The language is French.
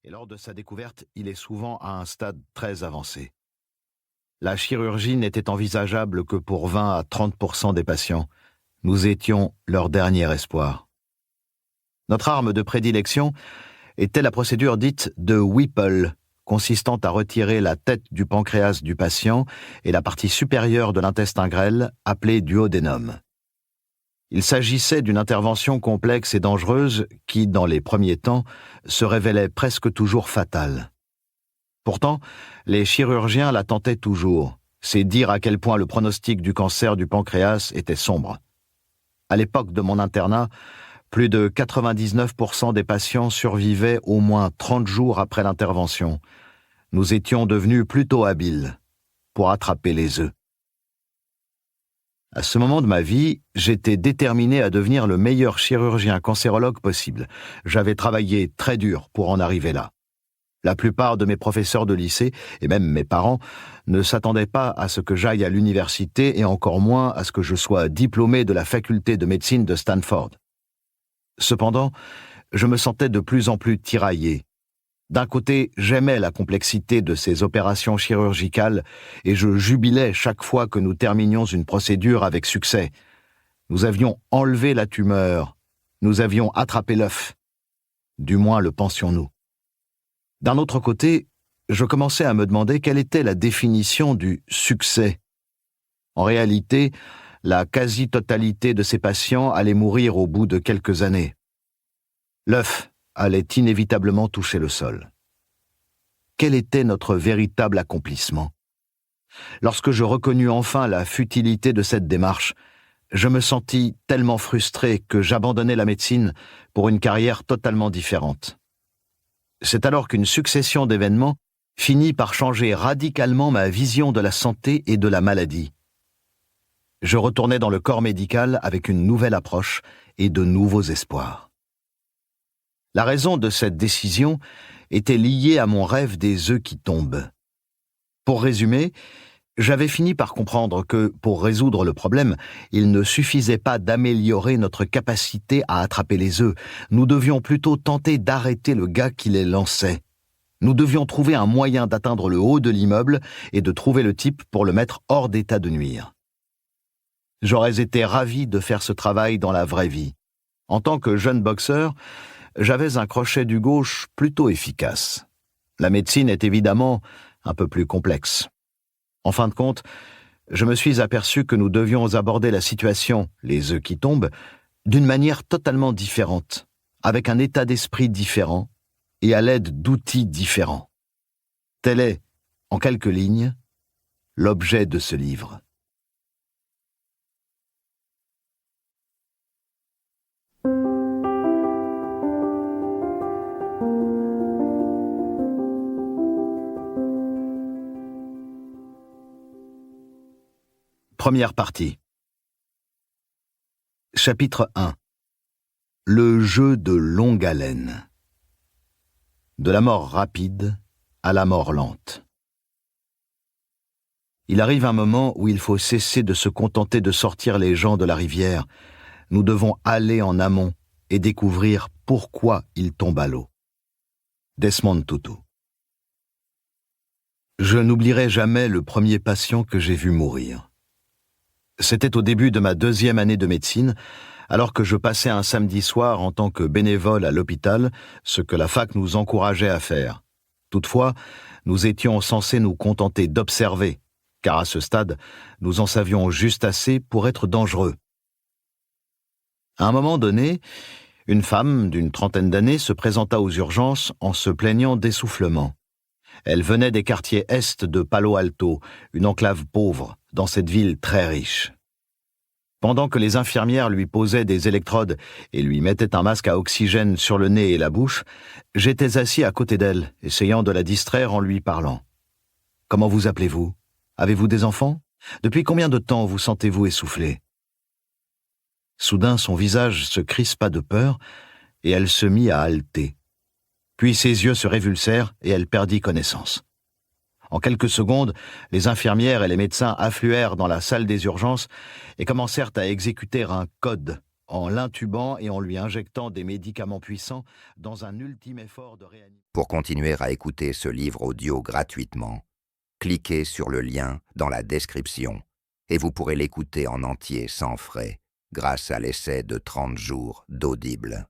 Et lors de sa découverte, il est souvent à un stade très avancé. La chirurgie n'était envisageable que pour 20 à 30% des patients. Nous étions leur dernier espoir. Notre arme de prédilection était la procédure dite de Whipple, consistant à retirer la tête du pancréas du patient et la partie supérieure de l'intestin grêle, appelée duodénum. Il s'agissait d'une intervention complexe et dangereuse qui, dans les premiers temps, se révélait presque toujours fatale. Pourtant, les chirurgiens la tentaient toujours. C'est dire à quel point le pronostic du cancer du pancréas était sombre. À l'époque de mon internat, plus de 99% des patients survivaient au moins 30 jours après l'intervention. Nous étions devenus plutôt habiles pour attraper les œufs. À ce moment de ma vie, j'étais déterminé à devenir le meilleur chirurgien cancérologue possible. J'avais travaillé très dur pour en arriver là. La plupart de mes professeurs de lycée, et même mes parents, ne s'attendaient pas à ce que j'aille à l'université et encore moins à ce que je sois diplômé de la faculté de médecine de Stanford. Cependant, je me sentais de plus en plus tiraillé. D'un côté, j'aimais la complexité de ces opérations chirurgicales et je jubilais chaque fois que nous terminions une procédure avec succès. Nous avions enlevé la tumeur, nous avions attrapé l'œuf. Du moins le pensions-nous. D'un autre côté, je commençais à me demander quelle était la définition du succès. En réalité, la quasi-totalité de ces patients allaient mourir au bout de quelques années. L'œuf allait inévitablement toucher le sol. Quel était notre véritable accomplissement? Lorsque je reconnus enfin la futilité de cette démarche, je me sentis tellement frustré que j'abandonnai la médecine pour une carrière totalement différente. C'est alors qu'une succession d'événements finit par changer radicalement ma vision de la santé et de la maladie. Je retournai dans le corps médical avec une nouvelle approche et de nouveaux espoirs. La raison de cette décision était liée à mon rêve des œufs qui tombent. Pour résumer, j'avais fini par comprendre que, pour résoudre le problème, il ne suffisait pas d'améliorer notre capacité à attraper les œufs. Nous devions plutôt tenter d'arrêter le gars qui les lançait. Nous devions trouver un moyen d'atteindre le haut de l'immeuble et de trouver le type pour le mettre hors d'état de nuire. J'aurais été ravi de faire ce travail dans la vraie vie. En tant que jeune boxeur, j'avais un crochet du gauche plutôt efficace. La médecine est évidemment un peu plus complexe. En fin de compte, je me suis aperçu que nous devions aborder la situation, les œufs qui tombent, d'une manière totalement différente, avec un état d'esprit différent et à l'aide d'outils différents. Tel est, en quelques lignes, l'objet de ce livre. Première partie. Chapitre 1. Le jeu de longue haleine. De la mort rapide à la mort lente. Il arrive un moment où il faut cesser de se contenter de sortir les gens de la rivière. Nous devons aller en amont et découvrir pourquoi ils tombent à l'eau. Desmond Tutu. Je n'oublierai jamais le premier patient que j'ai vu mourir. C'était au début de ma 2e année de médecine, alors que je passais un samedi soir en tant que bénévole à l'hôpital, ce que la fac nous encourageait à faire. Toutefois, nous étions censés nous contenter d'observer, car à ce stade, nous en savions juste assez pour être dangereux. À un moment donné, une femme d'une 30aine d'années se présenta aux urgences en se plaignant d'essoufflement. Elle venait des quartiers est de Palo Alto, une enclave pauvre, dans cette ville très riche. Pendant que les infirmières lui posaient des électrodes et lui mettaient un masque à oxygène sur le nez et la bouche, j'étais assis à côté d'elle, essayant de la distraire en lui parlant. « Comment vous appelez-vous? Avez-vous des enfants? Depuis combien de temps vous sentez-vous essoufflé ?» Soudain, son visage se crispa de peur et elle se mit à haleter. Puis ses yeux se révulsèrent et elle perdit connaissance. En quelques secondes, les infirmières et les médecins affluèrent dans la salle des urgences et commencèrent à exécuter un code en l'intubant et en lui injectant des médicaments puissants dans un ultime effort de réanimation. Pour continuer à écouter ce livre audio gratuitement, cliquez sur le lien dans la description et vous pourrez l'écouter en entier sans frais grâce à l'essai de 30 jours d'Audible.